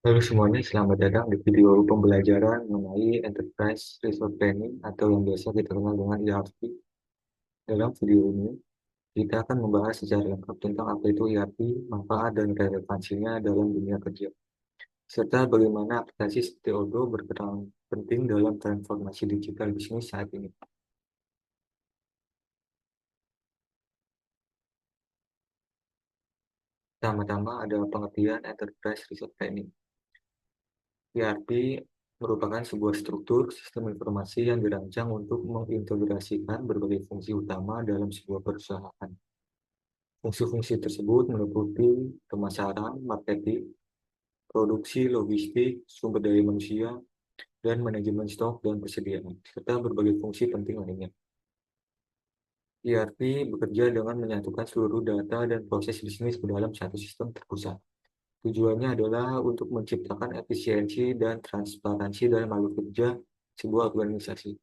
Halo semuanya, selamat datang di video pembelajaran mengenai Enterprise Resource Planning atau yang biasa kita kenal dengan ERP. Dalam video ini, kita akan membahas secara lengkap tentang apa itu ERP, manfaat dan relevansinya dalam dunia kerja, serta bagaimana aplikasi seperti Odoo berperan penting dalam transformasi digital bisnis saat ini. Pertama-tama ada pengertian Enterprise Resource Planning. ERP merupakan sebuah struktur sistem informasi yang dirancang untuk mengintegrasikan berbagai fungsi utama dalam sebuah perusahaan. Fungsi-fungsi tersebut meliputi pemasaran, marketing, produksi, logistik, sumber daya manusia, dan manajemen stok dan persediaan, serta berbagai fungsi penting lainnya. ERP bekerja dengan menyatukan seluruh data dan proses bisnis ke dalam satu sistem terpusat. Tujuannya adalah untuk menciptakan efisiensi dan transparansi dalam alur kerja sebuah organisasi.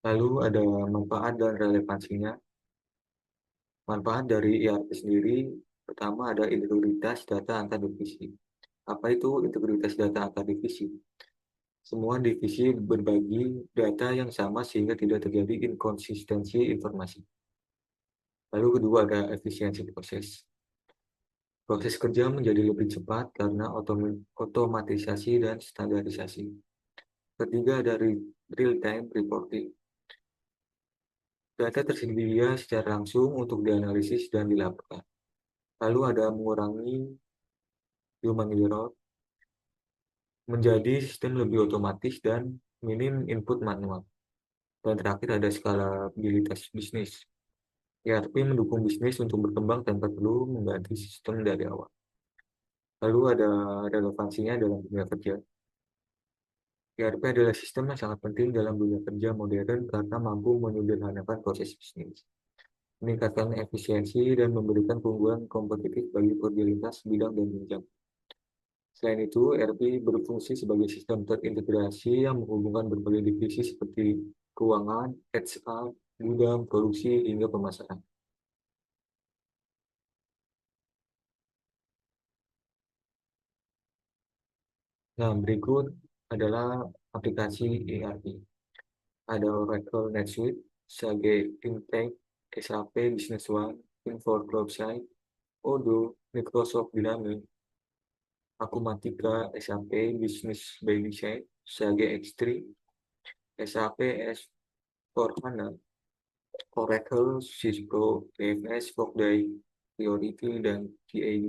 Lalu ada manfaat dan relevansinya. Manfaat dari ERP sendiri, pertama ada integritas data antar divisi. Apa itu integritas data antar divisi? Semua divisi berbagi data yang sama sehingga tidak terjadi inkonsistensi informasi. Lalu kedua ada efisiensi proses. Proses kerja menjadi lebih cepat karena otomatisasi dan standarisasi. Ketiga ada real-time reporting. Data tersedia secara langsung untuk dianalisis dan dilaporkan. Lalu ada mengurangi human error, menjadi sistem lebih otomatis dan minim input manual. Dan terakhir ada skalabilitas bisnis. ERP mendukung bisnis untuk berkembang tanpa perlu mengganti sistem dari awal. Lalu ada relevansinya dalam dunia kerja. ERP adalah sistem yang sangat penting dalam dunia kerja modern karena mampu menyederhanakan proses bisnis, meningkatkan efisiensi, dan memberikan keunggulan kompetitif bagi pekerja lintas bidang dan jenjang. Selain itu, ERP berfungsi sebagai sistem terintegrasi yang menghubungkan berbagai divisi seperti keuangan, HR, gudang, produksi, hingga pemasaran. Nah, berikut adalah aplikasi ERP. Ada Oracle NetSuite, Sage Intake, SAP Business One, Infor Cloudsight, Odoo, Microsoft Dynamics, Akumatica, SAP Business by Design, Sage X3, SAP S/4HANA, Oracle, Cisco, TFS, Workday, Priority, dan TAD.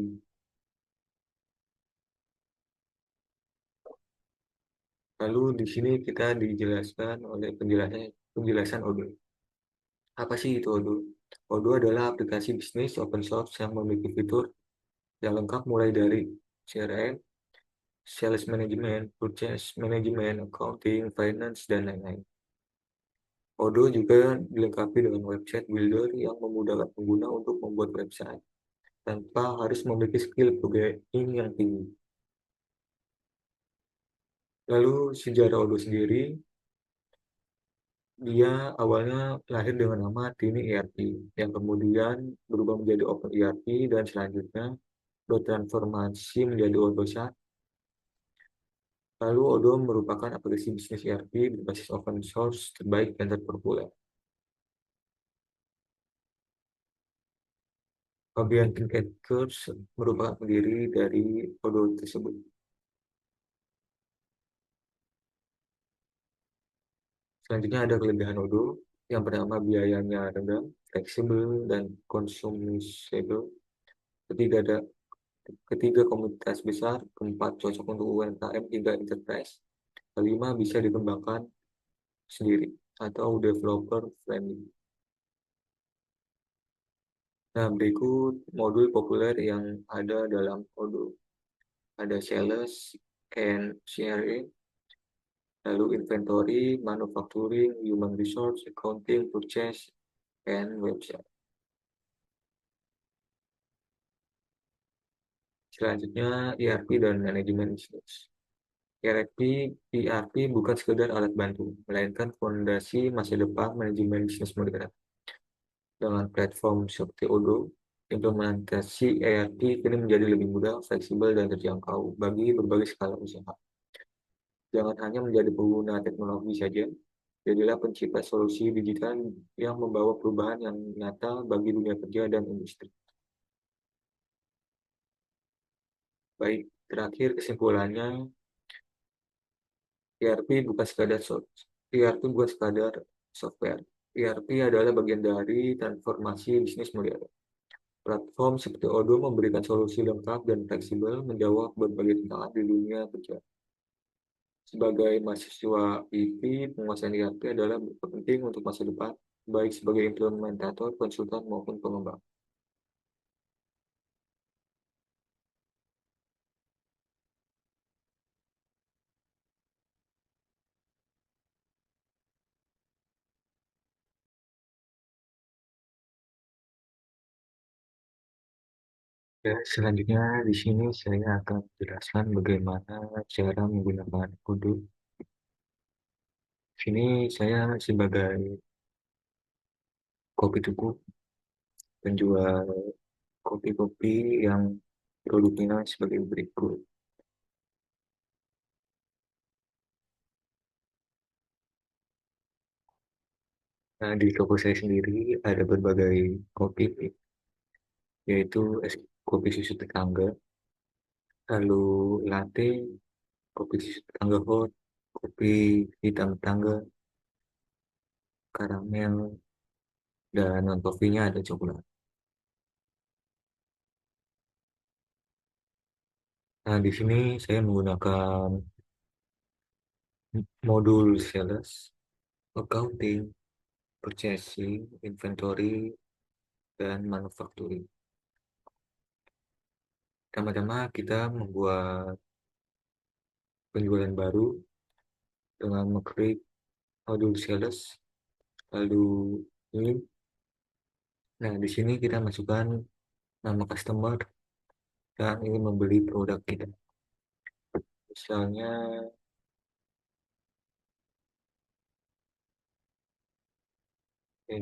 Lalu di sini kita dijelaskan oleh penjelasan Odoo. Apa sih itu Odoo? Odoo adalah aplikasi bisnis open source yang memiliki fitur yang lengkap mulai dari CRM, sales management, purchase management, accounting, finance, dan lain-lain. Odoo juga dilengkapi dengan website builder yang memudahkan pengguna untuk membuat website tanpa harus memiliki skill programming yang tinggi. Lalu sejarah Odoo sendiri, dia awalnya lahir dengan nama Tiny ERP, yang kemudian berubah menjadi Open ERP dan selanjutnya bertransformasi menjadi Odoo. Lalu Odoo merupakan aplikasi bisnis ERP berbasis open source terbaik dan terpopuler. Fabian Pinkett merupakan pendiri dari Odoo tersebut. Selanjutnya ada kelebihan Odoo. Yang pertama biayanya rendah, fleksibel, dan consumable. Ketiga ada Ketiga, komunitas besar. Keempat, cocok untuk UMKM hingga enterprise. Kelima, bisa dikembangkan sendiri atau developer friendly. Nah, berikut modul populer yang ada dalam Odoo. Ada sales and CRM, lalu inventory, manufacturing, human resource, accounting, purchase, and website. Selanjutnya, ERP dan manajemen bisnis. ERP bukan sekedar alat bantu, melainkan fondasi masa depan manajemen bisnis modern. Dengan platform seperti Odoo, Implementasi ERP kini menjadi lebih mudah, fleksibel, dan terjangkau bagi berbagai skala usaha. Jangan hanya menjadi pengguna teknologi saja, jadilah pencipta solusi digital yang membawa perubahan yang nyata bagi dunia kerja dan industri. Baik, terakhir kesimpulannya, ERP bukan sekadar software. ERP adalah bagian dari transformasi bisnis modern. Platform seperti Odoo memberikan solusi lengkap dan fleksibel menjawab berbagai tantangan di dunia kerja. Sebagai mahasiswa IT, penguasaan ERP adalah penting untuk masa depan, baik sebagai implementator, konsultan, maupun pengembang. Ya, selanjutnya di sini saya akan menjelaskan bagaimana cara menggunakan Odoo. Di sini saya sebagai kopi tuku, penjual kopi-kopi yang produknya sebagai berikut. Nah, di toko saya sendiri ada berbagai kopi, yaitu kopi susu tetangga, lalu latte, kopi susu tetangga hot, kopi hitam tetangga, karamel, dan non kopinya ada coklat. Nah, di sini saya menggunakan modul sales, accounting, purchasing, inventory, dan manufacturing. Pertama-tama kita membuat penjualan baru dengan mengklik modul sales, lalu link. Nah, di sini kita masukkan nama customer yang ingin membeli produk kita. Misalnya, eh,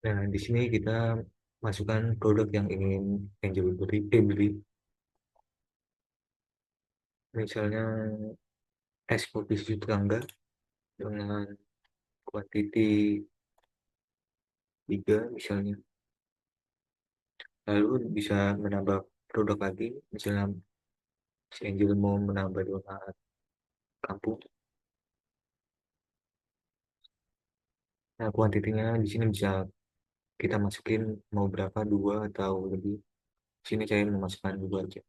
nah di sini kita masukkan produk yang ingin Angel beli. Misalnya es kopi susu tetangga dengan kuantiti 3 misalnya. Lalu bisa menambah produk lagi, misalnya si Angel mau menambah donat kampung. Nah, kuantitinya di sini bisa kita masukin mau berapa, 2 atau lebih. Di sini saya memasukkan 2 aja.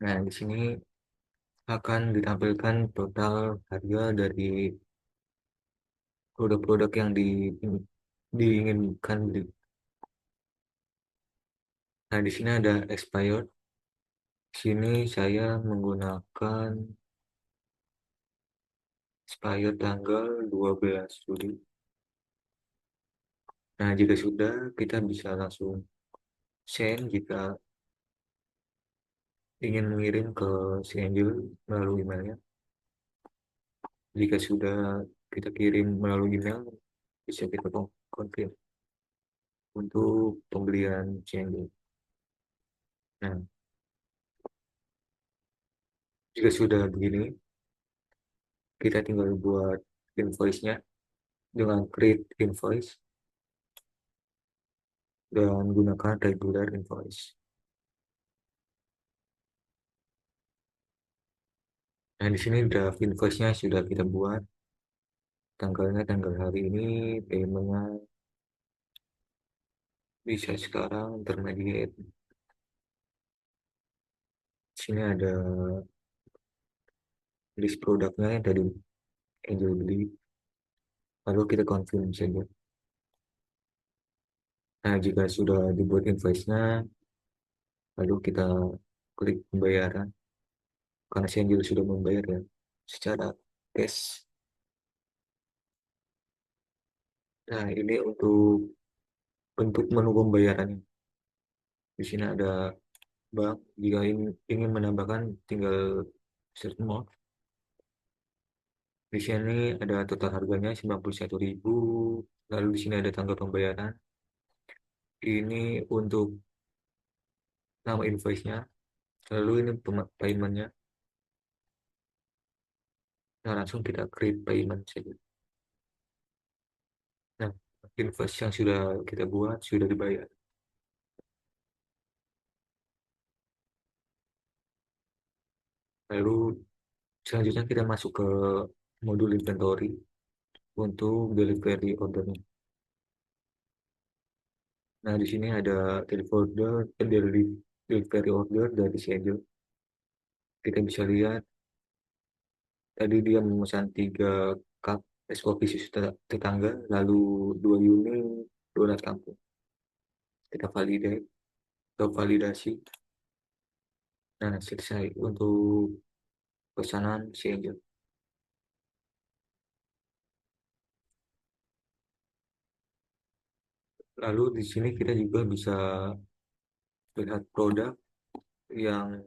Nah, di sini akan ditampilkan total harga dari produk-produk yang diinginkan beli. Nah, di sini ada expired. Di sini saya menggunakan expired tanggal 12 Juli. Nah, jika sudah, kita bisa langsung send jika ingin mengirim ke si Angel melalui emailnya. Jika sudah kita kirim melalui email, bisa kita konfirm untuk pembelian si Angel. Nah, jika sudah begini, kita tinggal buat invoice-nya dengan create invoice dan gunakan regular invoice. Nah, di sini draft invoice-nya sudah kita buat. Tanggalnya tanggal hari ini, payment-nya bisa sekarang, intermediate. Di sini ada list produknya yang tadi Angel beli. Lalu kita confirm saja. Nah, jika sudah dibuat invoice-nya, lalu kita klik pembayaran. Karena si Angel sudah membayar ya, secara cash. Nah, ini untuk bentuk menu pembayarannya. Di sini ada bank. Jika ingin menambahkan, tinggal insert more. Di sini ada total harganya 91.000. Lalu di sini ada tanggal pembayaran. Ini untuk nama invoice-nya. Lalu ini payment-nya. Nah, langsung kita create payment saja. Nah, invoice yang sudah kita buat sudah dibayar. Lalu selanjutnya kita masuk ke modul inventory untuk delivery ordernya. Nah, di sini ada delivery order dari schedule. Kita bisa lihat tadi dia memesan 3 cup es kopi susu tetangga, lalu 2 unit donat kampung. Kita validasi. Nah, selesai untuk pesanan schedule. Lalu di sini kita juga bisa lihat produk yang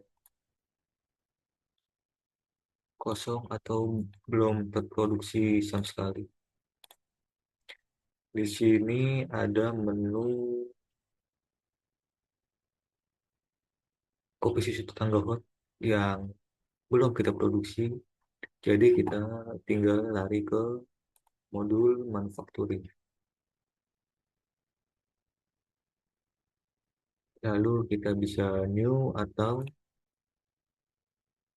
kosong atau belum terproduksi sama sekali. Di sini ada menu kopi susu tetangga hot yang belum kita produksi. Jadi kita tinggal lari ke modul manufacturing. Lalu kita bisa new atau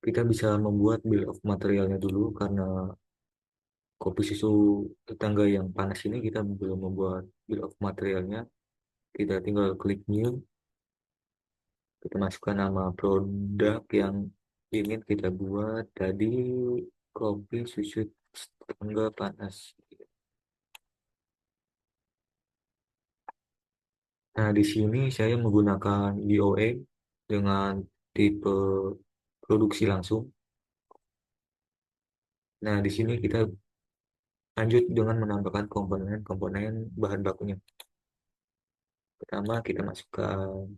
kita bisa membuat bill of materialnya dulu karena kopi susu tetangga yang panas ini kita belum membuat bill of materialnya. Kita tinggal klik new, kita masukkan nama produk yang ingin kita buat tadi, kopi susu tetangga panas. Nah, di sini saya menggunakan DOA dengan tipe produksi langsung. Nah, di sini kita lanjut dengan menambahkan komponen-komponen bahan bakunya. Pertama, kita masukkan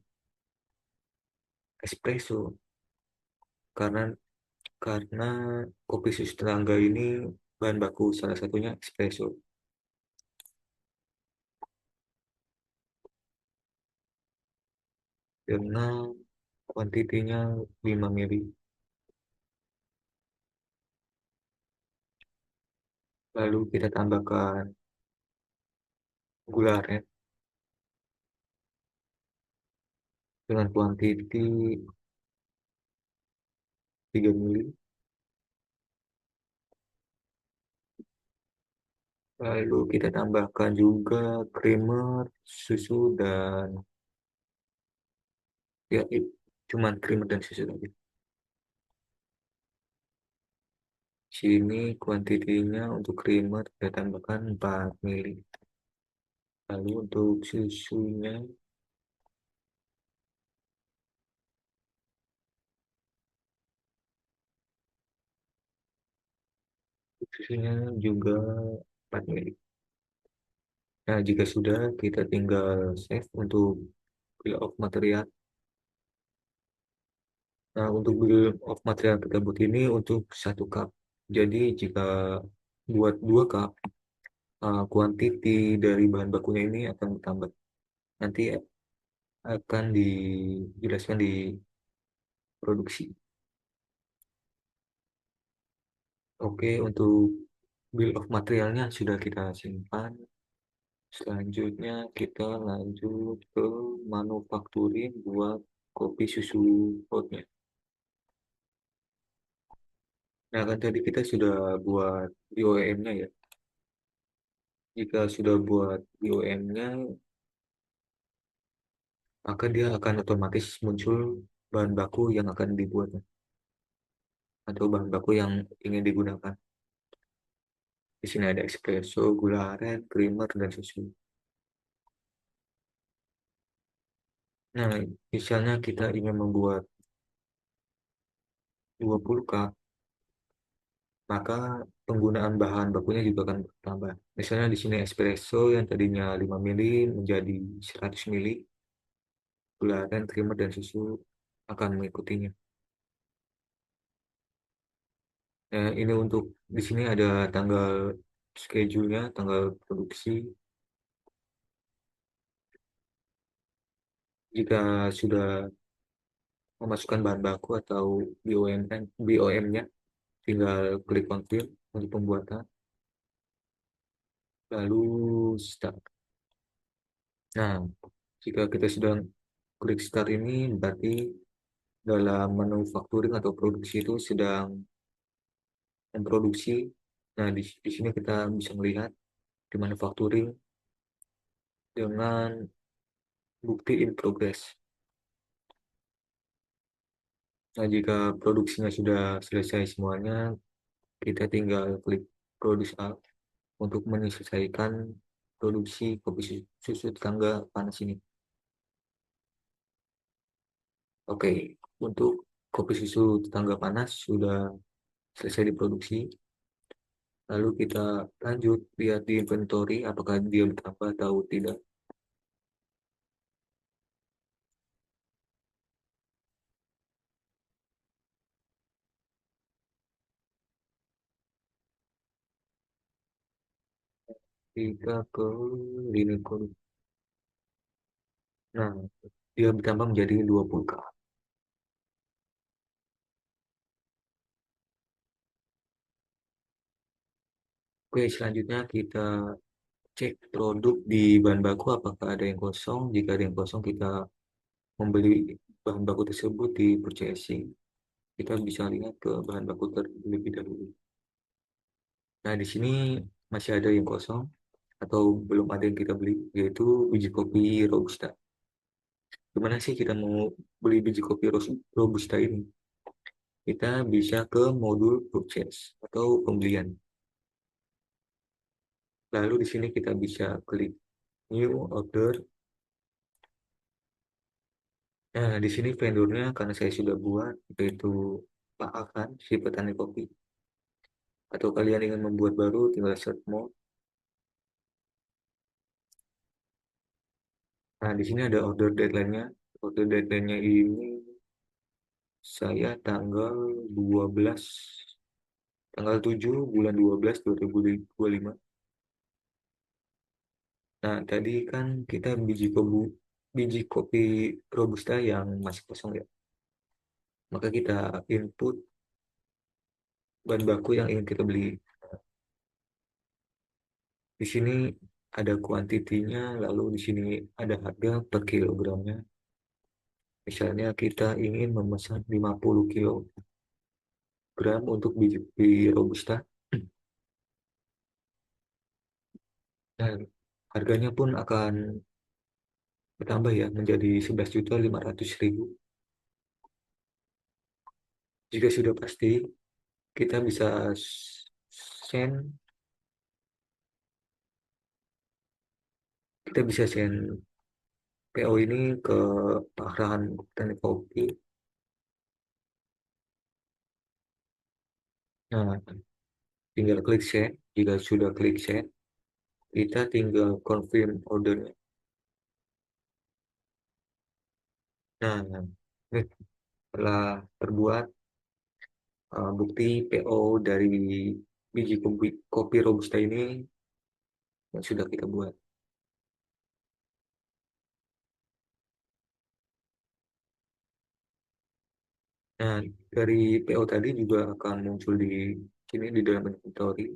espresso karena karena kopi susu tetangga ini bahan baku salah satunya espresso dengan kuantitinya 5 ml. Lalu kita tambahkan gula aren dengan kuantiti 3 ml. Lalu kita tambahkan juga creamer, susu, dan ya cuman creamer dan susu tadi. Sini kuantitinya untuk creamer kita tambahkan 4 ml. Lalu untuk susunya juga 4 ml. Nah, jika sudah, kita tinggal save untuk bill of material. Nah, untuk bill of material tersebut ini untuk 1 cup. Jadi, jika buat 2 cup, kuantiti dari bahan bakunya ini akan bertambah. Nanti akan dijelaskan di produksi. Oke, untuk bill of materialnya sudah kita simpan. Selanjutnya kita lanjut ke manufacturing buat kopi susu hotnya. Nah, kan tadi kita sudah buat BOM-nya ya. Jika sudah buat BOM-nya, maka dia akan otomatis muncul bahan baku yang akan dibuat atau bahan baku yang ingin digunakan. Di sini ada espresso, gula aren, creamer, dan susu. Nah, misalnya kita ingin membuat 20 cup, maka penggunaan bahan bakunya juga akan bertambah. Misalnya di sini espresso yang tadinya 5 mili menjadi 100 mili, gula aren, creamer, dan susu akan mengikutinya. Ini untuk di sini ada tanggal schedule-nya, tanggal produksi. Jika sudah memasukkan bahan baku atau BOM-nya, tinggal klik confirm untuk pembuatan, lalu start. Nah, jika kita sudah klik start ini, berarti dalam manufacturing atau produksi itu sedang memproduksi. Nah, di sini kita bisa melihat di manufacturing dengan bukti in progress. Nah, jika produksinya sudah selesai semuanya, kita tinggal klik produce out untuk menyelesaikan produksi kopi susu tetangga panas ini. Oke, untuk kopi susu tetangga panas sudah selesai diproduksi. Lalu kita lanjut lihat di inventory apakah dia bertambah atau tidak. Kita ke lini produksi. Nah, dia bertambah menjadi 20 k. Oke, selanjutnya kita cek produk di bahan baku apakah ada yang kosong. Jika ada yang kosong, kita membeli bahan baku tersebut di purchasing. Kita bisa lihat ke bahan baku terlebih dahulu. Nah, di sini masih ada yang kosong atau belum ada yang kita beli, yaitu biji kopi Robusta. Gimana sih kita mau beli biji kopi Robusta ini? Kita bisa ke modul purchase atau pembelian. Lalu di sini kita bisa klik new order. Nah, di sini vendornya karena saya sudah buat, yaitu Pak Akan, si petani kopi. Atau kalian ingin membuat baru, tinggal search more. Nah, di sini ada order deadline-nya. Order deadline-nya ini saya tanggal 7 bulan 12 2025. Nah, tadi kan kita biji kopi Robusta yang masih kosong ya. Maka kita input bahan baku yang ingin kita beli. Di sini ada kuantitinya, lalu di sini ada harga per kilogramnya. Misalnya kita ingin memesan 50 kilogram untuk biji Robusta. Dan harganya pun akan bertambah ya menjadi 11.500.000. Jika sudah pasti, kita bisa send kita bisa send PO ini ke Pak Rahan Teknik Kopi. Nah, tinggal klik send. Jika sudah klik send, kita tinggal confirm ordernya. Nah, ini telah terbuat bukti PO dari biji kopi Robusta ini yang sudah kita buat. Nah, dari PO tadi juga akan muncul di sini di dalam inventory.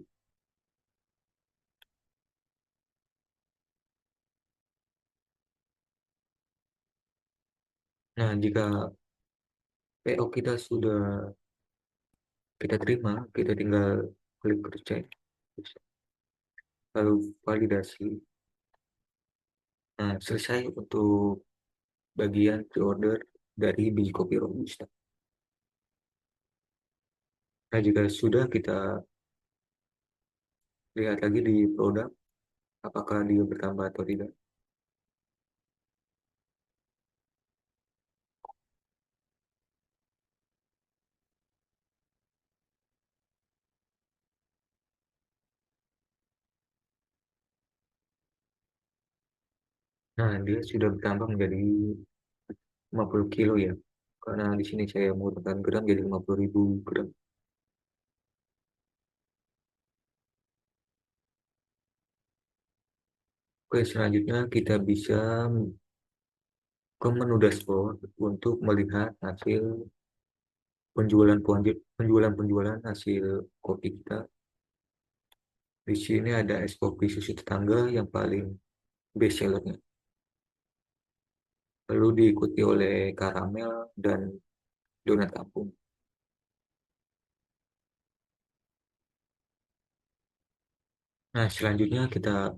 Nah, jika PO kita sudah kita terima, kita tinggal klik recheck, lalu validasi. Nah, selesai untuk bagian pre-order dari biji kopi Robusta. Nah, jika sudah kita lihat lagi di produk, apakah dia bertambah atau tidak. Nah, dia sudah bertambah menjadi 50 kilo ya. Karena di sini saya menggunakan gram jadi 50.000 gram. Oke, selanjutnya kita bisa ke menu dashboard untuk melihat hasil penjualan hasil kopi kita. Di sini ada es kopi susu tetangga yang paling best sellernya. Lalu diikuti oleh karamel dan donat kampung. Nah, selanjutnya kita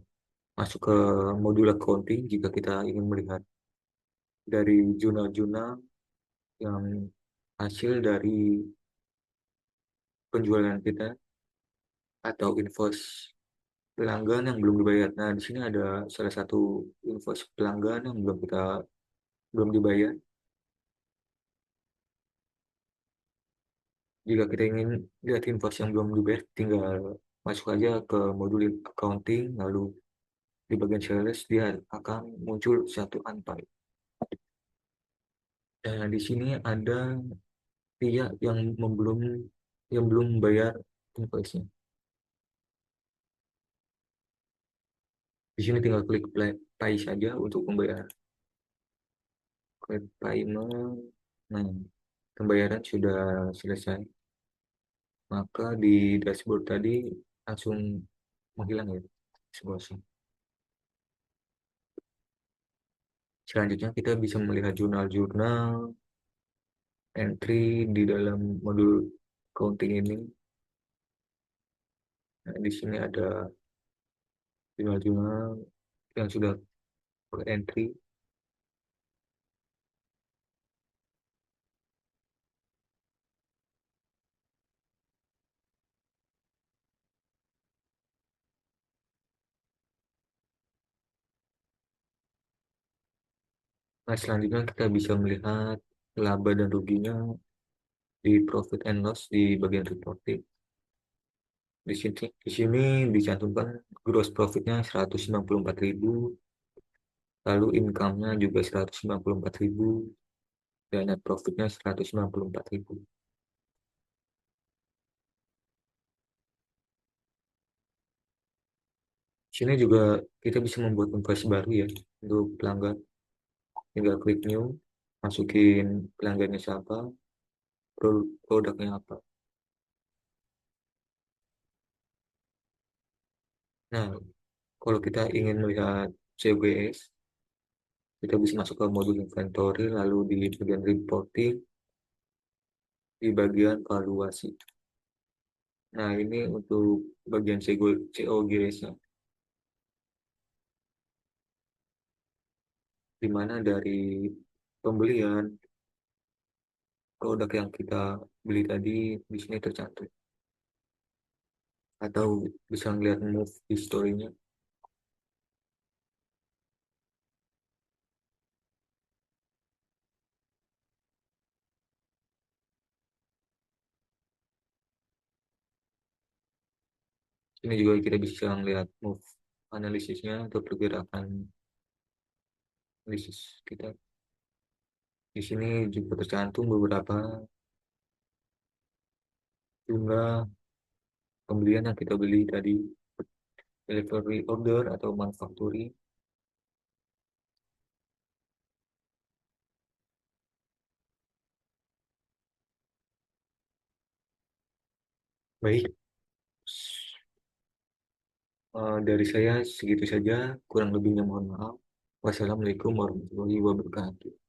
masuk ke modul accounting jika kita ingin melihat dari jurnal-jurnal yang hasil dari penjualan kita atau invoice pelanggan yang belum dibayar. Nah, di sini ada salah satu invoice pelanggan yang belum dibayar. Jika kita ingin lihat invoice yang belum dibayar, tinggal masuk aja ke modul accounting, lalu di bagian sales dia akan muncul satu unpaid. Dan di sini ada pihak yang belum membayar invoice-nya. Di sini tinggal klik pay saja untuk membayar. Klik payment. Nah, pembayaran sudah selesai. Maka di dashboard tadi langsung menghilang ya situasi. Selanjutnya kita bisa melihat jurnal-jurnal entry di dalam modul accounting ini. Nah, di sini ada jurnal-jurnal yang sudah entry. Nah, selanjutnya kita bisa melihat laba dan ruginya di profit and loss di bagian reporting. Di sini dicantumkan gross profitnya 194.000, lalu income-nya juga 194.000, dan net profitnya 194.000. Sini juga kita bisa membuat invoice baru ya untuk pelanggan. Tinggal klik new, masukin pelanggannya siapa, produknya apa. Nah, kalau kita ingin melihat COGS, kita bisa masuk ke modul inventory, lalu di bagian reporting, di bagian valuasi. Nah, ini untuk bagian COGS-nya, di mana dari pembelian produk yang kita beli tadi di sini tercantum. Atau bisa ngeliat move history-nya. Ini juga kita bisa ngeliat move analisisnya atau pergerakan analisis kita. Di sini juga tercantum beberapa jumlah pembelian yang kita beli tadi, delivery order atau manufacturing. Baik, dari saya segitu saja, kurang lebihnya mohon maaf. Wassalamualaikum warahmatullahi wabarakatuh.